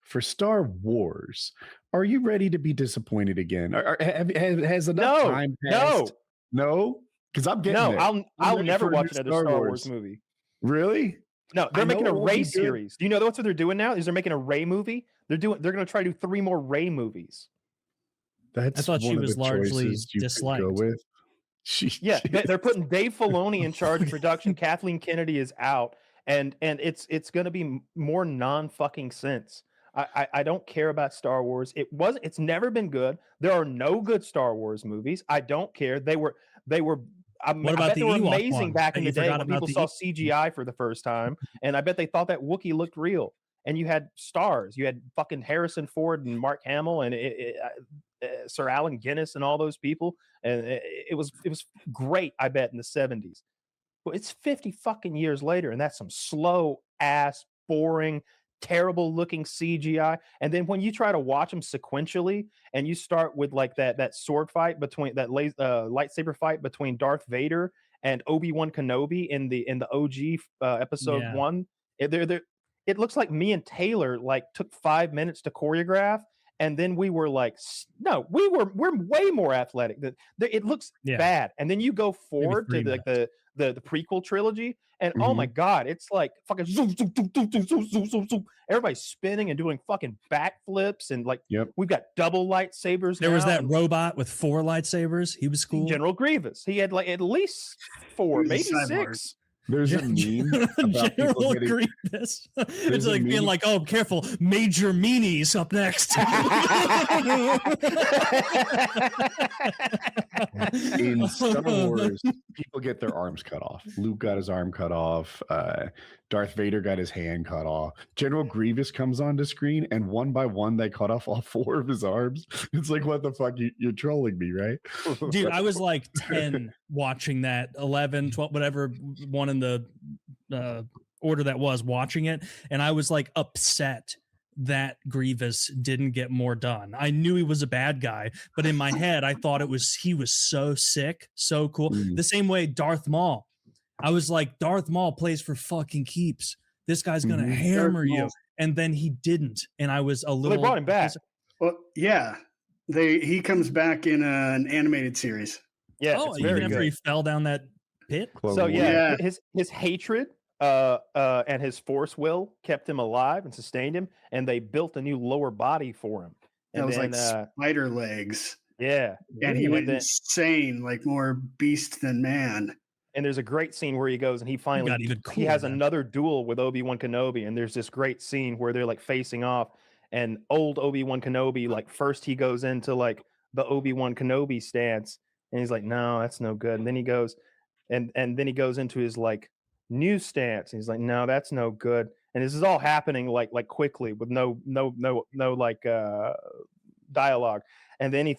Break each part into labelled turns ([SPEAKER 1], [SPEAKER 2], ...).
[SPEAKER 1] for Star Wars, are you ready to be disappointed again? Has enough time passed? No, because I'm getting there.
[SPEAKER 2] I'll never watch another Star Wars movie.
[SPEAKER 1] Really?
[SPEAKER 2] No, they're making a Rey series. Do you know that's what they're doing now? Is they're making a Rey movie? They're going to try to do 3 more Rey movies.
[SPEAKER 3] I thought she was largely disliked.
[SPEAKER 2] Yeah, they're putting Dave Filoni in charge of production. Kathleen Kennedy is out, and it's going to be more non-fucking sense. I don't care about Star Wars. It's never been good. There are no good Star Wars movies. I don't care. They were I bet they were amazing back in the day when people saw CGI for the first time, and I bet they thought that Wookiee looked real. And you had stars. You had fucking Harrison Ford and Mark Hamill and Sir Allen Guinness and all those people, and it was great. I bet in the 70s. But it's 50 fucking years later, and that's some slow ass, boring, terrible looking CGI. And then when you try to watch them sequentially, and you start with like that sword fight between lightsaber fight between Darth Vader and Obi-Wan Kenobi in the OG episode 1, it looks like me and Taylor like took 5 minutes to choreograph, and then we were like, no, we're way more athletic. It looks bad. And then you go forward to the prequel trilogy, and oh my god, it's like fucking zoom, zoom, zoom, zoom, zoom, zoom, zoom, zoom, zoom. Everybody's spinning and doing fucking backflips, and like we've got double lightsabers.
[SPEAKER 3] There was that robot with 4 lightsabers. He was cool.
[SPEAKER 2] General Grievous. He had like at least 4, maybe 6.
[SPEAKER 1] There's a meme about
[SPEAKER 3] General Grievous. It's like being like, oh, careful, Major Meanies up next.
[SPEAKER 1] In Star Wars, people get their arms cut off. Luke got his arm cut off. Darth Vader got his hand cut off. General Grievous comes onto screen, and one by one, they cut off all 4 of his arms. It's like, what the fuck? You're trolling me, right?
[SPEAKER 3] Dude, I was like 10 watching that, 11, 12, whatever one in the order that was watching it, and I was like upset that Grievous didn't get more done. I knew he was a bad guy, but in my head I thought he was so sick, so cool. The same way Darth Maul. I was like, Darth Maul plays for fucking keeps. This guy's gonna hammer you, and then he didn't, and I was a little.
[SPEAKER 2] They brought him back.
[SPEAKER 4] Well, yeah, he comes back in an animated series.
[SPEAKER 2] Yeah, it's very
[SPEAKER 3] after he fell down that pit.
[SPEAKER 2] So his hatred and his force will kept him alive and sustained him, and they built a new lower body for him. And
[SPEAKER 4] that was like spider legs.
[SPEAKER 2] Yeah,
[SPEAKER 4] and he went insane, like more beast than man.
[SPEAKER 2] And there's a great scene where he goes and he has another duel with Obi-Wan Kenobi, and there's this great scene where they're like facing off, and old Obi-Wan Kenobi, like first he goes into like the Obi-Wan Kenobi stance, and he's like, no, that's no good. And then he goes and then he goes into his like new stance, and he's like, no, that's no good. And this is all happening like quickly with no like dialogue. And then he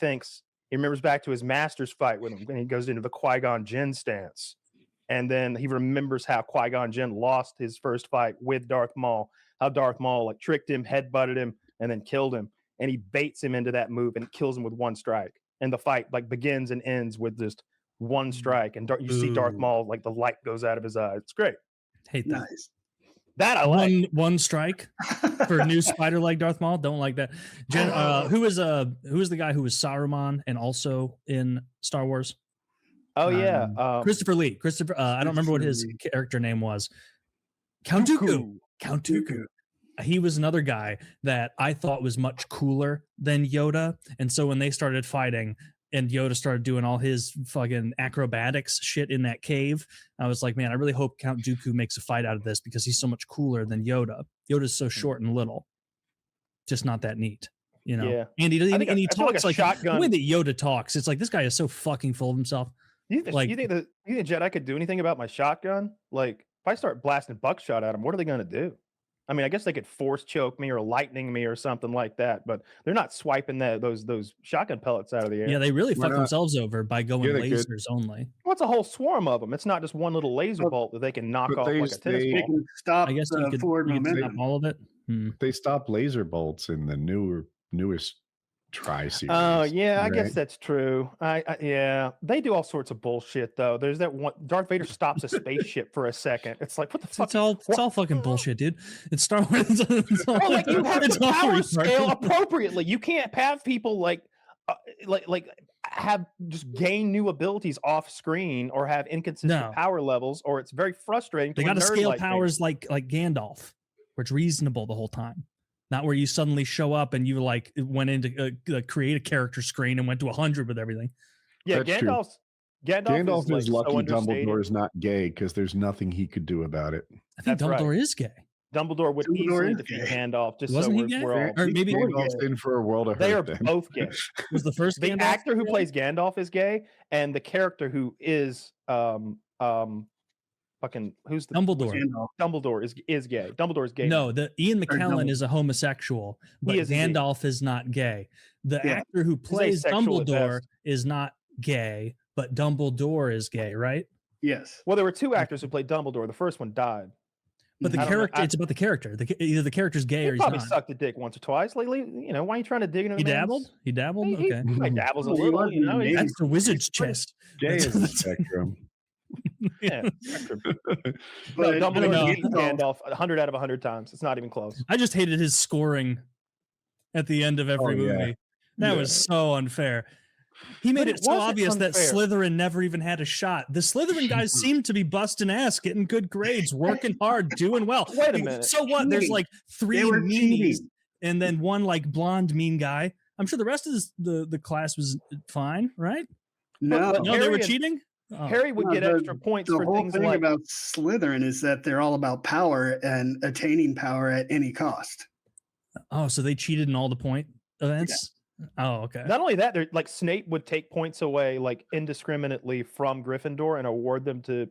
[SPEAKER 2] remembers back to his master's fight with him, and he goes into the Qui-Gon Jinn stance. And then he remembers how Qui-Gon Jinn lost his first fight with Darth Maul, how Darth Maul like tricked him, headbutted him, and then killed him. And he baits him into that move and kills him with one strike. And the fight like begins and ends with just one strike. And you see Darth Maul, like the light goes out of his eye. It's great.
[SPEAKER 3] Hate that.
[SPEAKER 4] Nice.
[SPEAKER 2] That I like.
[SPEAKER 3] One strike for new spider leg Darth Maul. Don't like that. Who is the guy who was Saruman and also in Star Wars?
[SPEAKER 2] Oh yeah,
[SPEAKER 3] Christopher Lee. I don't remember what his character name was. Count Dooku. He was another guy that I thought was much cooler than Yoda, and so when they started fighting and Yoda started doing all his fucking acrobatics shit in that cave, I was like, man, I really hope Count Dooku makes a fight out of this, because he's so much cooler than Yoda. Yoda's so short and little, just not that neat, you know.
[SPEAKER 2] Yeah.
[SPEAKER 3] And he talks like
[SPEAKER 2] shotgun.
[SPEAKER 3] The way that Yoda talks, it's like this guy is so fucking full of himself.
[SPEAKER 2] You think Jedi could do anything about my shotgun? Like, if I start blasting buckshot at them, what are they going to do? I mean, I guess they could force choke me or lightning me or something like that, but they're not swiping those shotgun pellets out of the air.
[SPEAKER 3] Yeah, they really fuck themselves over by going lasers only.
[SPEAKER 2] What's a whole swarm of them? It's not just one little laser bolt that they can knock off like a tennis ball.
[SPEAKER 4] They can stop
[SPEAKER 3] I guess
[SPEAKER 4] forward momentum.
[SPEAKER 3] All of it.
[SPEAKER 1] They stopped laser bolts in the newest Tri-series.
[SPEAKER 2] Oh yeah, I guess
[SPEAKER 1] right?
[SPEAKER 2] that's true. Yeah, they do all sorts of bullshit though. There's that one. Darth Vader stops a spaceship for a second. It's like, what the fuck?
[SPEAKER 3] It's all fucking bullshit, dude. It's Star Wars.
[SPEAKER 2] Well, like you have
[SPEAKER 3] it's
[SPEAKER 2] to
[SPEAKER 3] all
[SPEAKER 2] power
[SPEAKER 3] retarded.
[SPEAKER 2] scale appropriately. You can't have people like have just gain new abilities off screen or have inconsistent
[SPEAKER 3] No.
[SPEAKER 2] power levels, or it's very frustrating.
[SPEAKER 3] They
[SPEAKER 2] got to
[SPEAKER 3] scale powers like Gandalf, where it's reasonable the whole time. Not where you suddenly show up and you like went into create a character screen and went to 100 with everything.
[SPEAKER 2] Yeah,
[SPEAKER 1] That's true.
[SPEAKER 2] Gandalf
[SPEAKER 1] is
[SPEAKER 2] like,
[SPEAKER 1] lucky
[SPEAKER 2] so understated.
[SPEAKER 1] Dumbledore is not gay because there's nothing he could do about it.
[SPEAKER 3] I think
[SPEAKER 2] That's
[SPEAKER 3] Dumbledore
[SPEAKER 2] right.
[SPEAKER 3] is gay.
[SPEAKER 2] Dumbledore would
[SPEAKER 4] Dumbledore
[SPEAKER 2] easily
[SPEAKER 4] is
[SPEAKER 2] defeat
[SPEAKER 4] gay.
[SPEAKER 2] Gandalf. Just
[SPEAKER 3] Wasn't
[SPEAKER 2] so
[SPEAKER 3] he gay?
[SPEAKER 2] we're all.
[SPEAKER 3] Or maybe
[SPEAKER 1] Gandalf's in for a world of hurt.
[SPEAKER 2] They are
[SPEAKER 1] then.
[SPEAKER 2] both gay.
[SPEAKER 3] Was the first
[SPEAKER 2] The
[SPEAKER 3] Gandalf
[SPEAKER 2] actor who
[SPEAKER 3] gay?
[SPEAKER 2] plays Gandalf is gay, and the character who is fucking who's the
[SPEAKER 3] Dumbledore.
[SPEAKER 2] Dumbledore is gay. Dumbledore is gay.
[SPEAKER 3] No, the Ian McKellen
[SPEAKER 4] Dumbledore.
[SPEAKER 3] is a homosexual, but
[SPEAKER 2] is indeed.
[SPEAKER 3] Gandalf is not gay. The
[SPEAKER 4] Yeah.
[SPEAKER 3] actor who plays
[SPEAKER 2] asexual at
[SPEAKER 3] Dumbledore
[SPEAKER 2] best.
[SPEAKER 3] is not gay, but Dumbledore is gay, right?
[SPEAKER 4] Yes.
[SPEAKER 2] Well, there were two actors who played Dumbledore. The first one died.
[SPEAKER 3] But the
[SPEAKER 2] I don't know.
[SPEAKER 3] character, it's about the character. Either the character's gay or
[SPEAKER 2] He
[SPEAKER 3] he's
[SPEAKER 2] probably
[SPEAKER 3] not.
[SPEAKER 2] sucked a dick once or twice lately. You know, why are you trying to dig into
[SPEAKER 3] He
[SPEAKER 2] the man's-
[SPEAKER 3] dabbled? He dabbled?
[SPEAKER 2] He
[SPEAKER 3] Okay.
[SPEAKER 2] probably dabbles a
[SPEAKER 4] Well, he
[SPEAKER 2] little,
[SPEAKER 4] wasn't
[SPEAKER 2] you know.
[SPEAKER 4] gay.
[SPEAKER 3] That's the wizard's chest.
[SPEAKER 1] Gay is the
[SPEAKER 3] That's-
[SPEAKER 1] spectrum.
[SPEAKER 2] Yeah. No,
[SPEAKER 4] But
[SPEAKER 2] Dumbledore
[SPEAKER 3] know.
[SPEAKER 2] beat Gandalf 100 out of 100 times. It's not even close.
[SPEAKER 3] I just hated his scoring at the end of every
[SPEAKER 1] Oh, yeah.
[SPEAKER 3] movie. That was so unfair. He made
[SPEAKER 2] But
[SPEAKER 3] it
[SPEAKER 2] it
[SPEAKER 3] so
[SPEAKER 2] wasn't
[SPEAKER 3] obvious that
[SPEAKER 2] unfair.
[SPEAKER 3] Slytherin never even had a shot. The Slytherin guys seem to be busting ass, getting good grades, working hard, doing well.
[SPEAKER 2] Wait a minute.
[SPEAKER 3] So what? There's
[SPEAKER 4] Cheating.
[SPEAKER 3] like three
[SPEAKER 4] They were
[SPEAKER 3] meanies
[SPEAKER 4] cheating.
[SPEAKER 3] and then one like blonde mean guy. I'm sure the rest of the class was fine, right?
[SPEAKER 4] No.
[SPEAKER 2] But
[SPEAKER 3] No, they
[SPEAKER 2] Harry
[SPEAKER 3] were
[SPEAKER 2] and-
[SPEAKER 3] cheating. Oh.
[SPEAKER 2] Harry would
[SPEAKER 4] No,
[SPEAKER 2] get extra points
[SPEAKER 4] The
[SPEAKER 2] for
[SPEAKER 4] whole
[SPEAKER 2] things
[SPEAKER 4] thing
[SPEAKER 2] like
[SPEAKER 4] about Slytherin is that they're all about power and attaining power at any cost.
[SPEAKER 3] Oh, so they cheated in all the point events. Oh, okay.
[SPEAKER 2] not only that, they're like Snape would take points away like indiscriminately from Gryffindor and award them to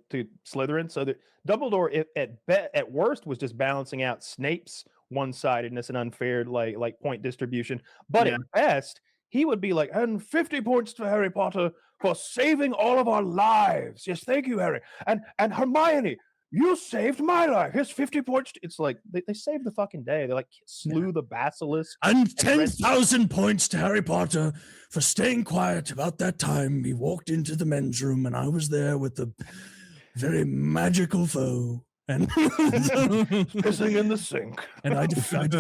[SPEAKER 2] Slytherin. So that Dumbledore at worst was just balancing out Snape's one-sidedness and unfair like point distribution. But
[SPEAKER 4] Yeah.
[SPEAKER 2] at best, he would be like, and 50 points to Harry Potter for saving all of our lives. Yes, thank you, Harry. And Hermione, you saved my life. Here's 50 points. It's like they saved the fucking day. They like slew the basilisk.
[SPEAKER 3] And
[SPEAKER 2] Red-
[SPEAKER 3] 10,000 points to Harry Potter for staying quiet about that time he walked into the men's room and I was there with the very magical foe. And
[SPEAKER 2] Pissing in the sink.
[SPEAKER 3] and I defeated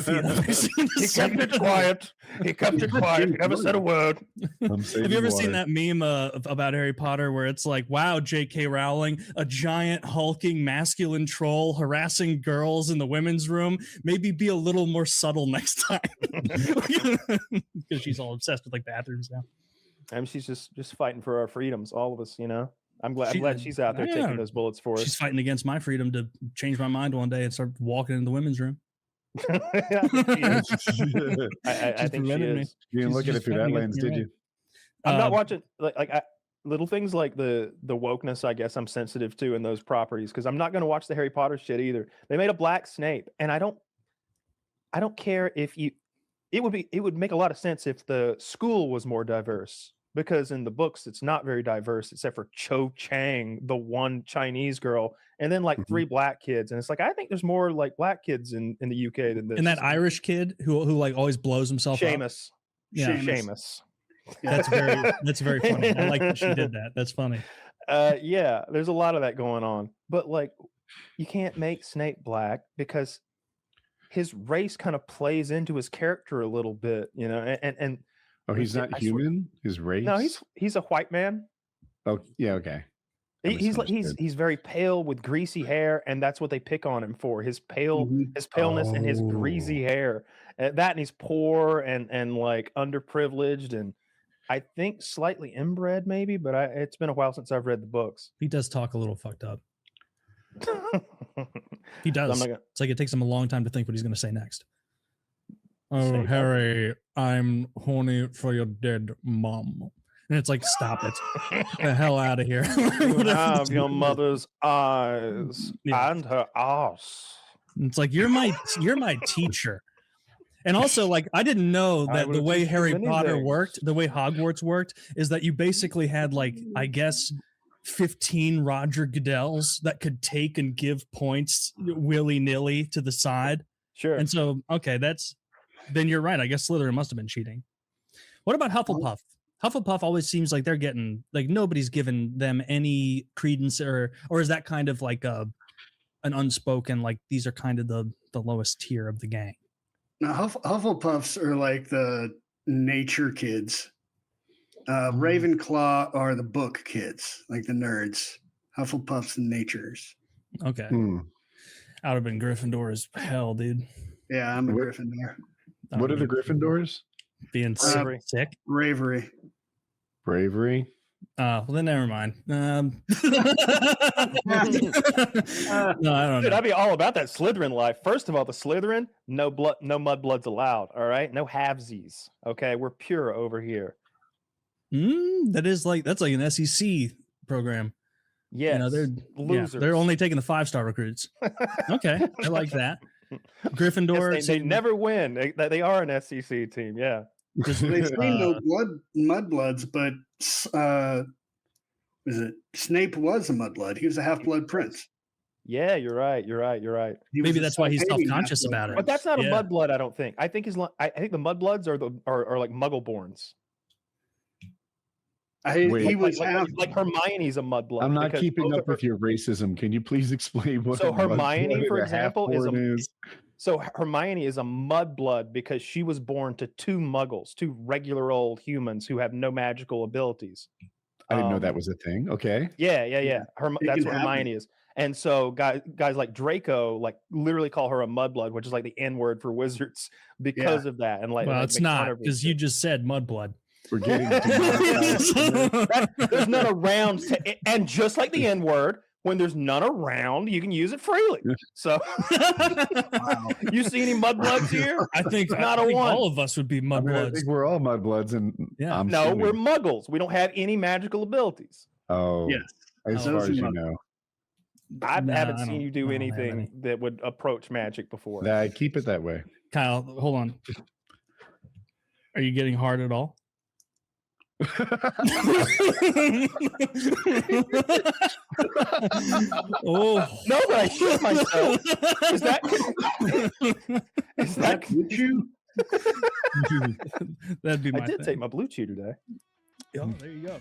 [SPEAKER 2] He kept it quiet. He kept it quiet. He never said a word.
[SPEAKER 3] Have you ever seen that meme about Harry Potter where it's like, wow, J.K. Rowling, a giant hulking masculine troll harassing girls in the women's room? Maybe be a little more subtle next time. Because she's all obsessed with like bathrooms now.
[SPEAKER 2] I mean, she's just fighting for our freedoms, all of us, you know. I'm glad
[SPEAKER 3] She-
[SPEAKER 2] she's out there
[SPEAKER 3] yeah.
[SPEAKER 2] taking those bullets for
[SPEAKER 3] She's
[SPEAKER 2] us.
[SPEAKER 3] fighting against my freedom to change my mind one day and start walking into the women's room.
[SPEAKER 2] I
[SPEAKER 3] She's
[SPEAKER 2] think she
[SPEAKER 3] prevented me.
[SPEAKER 2] is.
[SPEAKER 1] You didn't
[SPEAKER 3] She's
[SPEAKER 1] look at it
[SPEAKER 3] just
[SPEAKER 1] through that
[SPEAKER 3] fighting
[SPEAKER 1] lens,
[SPEAKER 3] against me,
[SPEAKER 1] did
[SPEAKER 3] right?
[SPEAKER 1] you?
[SPEAKER 2] I'm not
[SPEAKER 3] Um,
[SPEAKER 2] watching little things like the wokeness. I guess I'm sensitive to in those properties because I'm not going to watch the Harry Potter shit either. They made a black Snape, and I don't care if you. It would make a lot of sense if the school was more diverse because in the books it's not very diverse except for Cho Chang, the one Chinese girl, and then like
[SPEAKER 1] Mhm.
[SPEAKER 2] 3 black kids, and it's like I think there's more like black kids in the UK than this.
[SPEAKER 3] And that Irish kid who like always blows himself up.
[SPEAKER 2] Seamus,
[SPEAKER 3] Yeah,
[SPEAKER 2] Seamus.
[SPEAKER 3] that's very funny. I like that she did that. That's funny.
[SPEAKER 2] Yeah, there's a lot of that going on. But like you can't make Snape black because his race kind of plays into his character a little bit, you know. And
[SPEAKER 1] Oh, he's
[SPEAKER 2] I
[SPEAKER 1] not
[SPEAKER 2] swear-
[SPEAKER 1] human. His race.
[SPEAKER 2] no, he's a white man.
[SPEAKER 1] Oh, yeah. Okay. I
[SPEAKER 2] He's
[SPEAKER 1] misunderstood.
[SPEAKER 2] very pale with greasy hair, and that's what they pick on him for. His
[SPEAKER 4] Mhm.
[SPEAKER 2] paleness and his greasy
[SPEAKER 1] Oh.
[SPEAKER 2] hair. That and he's poor and like underprivileged and I think slightly inbred maybe, but it's been a while since I've read the books.
[SPEAKER 3] He does talk a little fucked up. He does.
[SPEAKER 2] I'm not gonna,
[SPEAKER 3] It's like it takes him a long time to think what he's going to say next. Oh,
[SPEAKER 2] Say that.
[SPEAKER 3] Harry, I'm horny for your dead mom. And it's like, stop it. Get the hell out of here.
[SPEAKER 2] you
[SPEAKER 3] Whatever
[SPEAKER 2] have
[SPEAKER 3] this
[SPEAKER 2] your
[SPEAKER 3] is.
[SPEAKER 2] mother's eyes
[SPEAKER 3] Yeah.
[SPEAKER 2] and her ass.
[SPEAKER 3] It's like you're my teacher. And also, like, I didn't know
[SPEAKER 2] I
[SPEAKER 3] that the
[SPEAKER 2] will
[SPEAKER 3] way
[SPEAKER 2] teach you
[SPEAKER 3] Harry
[SPEAKER 2] many
[SPEAKER 3] Potter
[SPEAKER 2] things.
[SPEAKER 3] worked, the way Hogwarts worked, is that you basically had like, I guess, 15 Roger Goodells that could take and give points willy-nilly to the side.
[SPEAKER 2] Sure.
[SPEAKER 3] And so, okay, then you're right. I guess Slytherin must have been cheating. What about Hufflepuff? Hufflepuff always seems like they're getting like nobody's given them any credence, or is that kind of like an unspoken like these are kind of the lowest tier of the gang?
[SPEAKER 4] Now, Hufflepuffs are like the nature kids. Ravenclaw are the book kids, like the nerds. Hufflepuffs and natures.
[SPEAKER 3] Okay. I would have been Gryffindor as hell, dude.
[SPEAKER 4] Yeah, I'm a Gryffindor.
[SPEAKER 1] What are the Gryffindors?
[SPEAKER 3] Being sick.
[SPEAKER 4] Bravery.
[SPEAKER 1] Bravery.
[SPEAKER 3] Well then never mind. No, I don't know.
[SPEAKER 2] Dude, I'd be all about that Slytherin life. First of all, the Slytherin, no mudbloods allowed. All right, no halvesies. Okay, we're pure over here.
[SPEAKER 3] That's like an SEC program.
[SPEAKER 2] Yeah,
[SPEAKER 3] you know, they're
[SPEAKER 2] losers.
[SPEAKER 3] They're only taking the 5-star recruits. Okay, I like that. Gryffindor.
[SPEAKER 2] Yes, they never win. They are an SEC team. Yeah.
[SPEAKER 4] They say no mudbloods, but Snape was a mudblood. He was a half-blood prince.
[SPEAKER 2] Yeah, you're right.
[SPEAKER 3] Maybe that's why he's self-conscious about it.
[SPEAKER 2] But that's not a mudblood, I don't think. I think I think the mudbloods are like Muggleborns.
[SPEAKER 4] He was
[SPEAKER 2] like Hermione's a mudblood.
[SPEAKER 1] I'm not keeping up with your racism. Can you please explain what?
[SPEAKER 2] So Hermione, for example, So Hermione is a mudblood because she was born to two Muggles, two regular old humans who have no magical abilities.
[SPEAKER 1] I didn't know that was a thing. Okay.
[SPEAKER 2] Yeah. That's what Hermione is. And so guys like Draco like literally call her a mudblood, which is like the N-word for wizards because of that. And like,
[SPEAKER 3] well, it's not because you just said mudblood.
[SPEAKER 1] We're getting
[SPEAKER 2] there's none around, and just like the N-word, when there's none around, you can use it freely. So, you see any mudbloods here?
[SPEAKER 3] I think
[SPEAKER 2] one.
[SPEAKER 3] All of us would be mudbloods.
[SPEAKER 1] I think we're all mudbloods, and
[SPEAKER 2] we're Muggles. We don't have any magical abilities.
[SPEAKER 1] Oh, yes. As far as you know,
[SPEAKER 2] I haven't seen you do anything that would approach magic before.
[SPEAKER 1] Keep it that way.
[SPEAKER 3] Kyle, hold on. Are you getting hard at all?
[SPEAKER 2] Oh no, but I shit myself. Is that
[SPEAKER 4] Blue Chew?
[SPEAKER 3] That'd be my
[SPEAKER 2] I did
[SPEAKER 3] thing.
[SPEAKER 2] take my Blue Chew today.
[SPEAKER 3] Oh, there you go.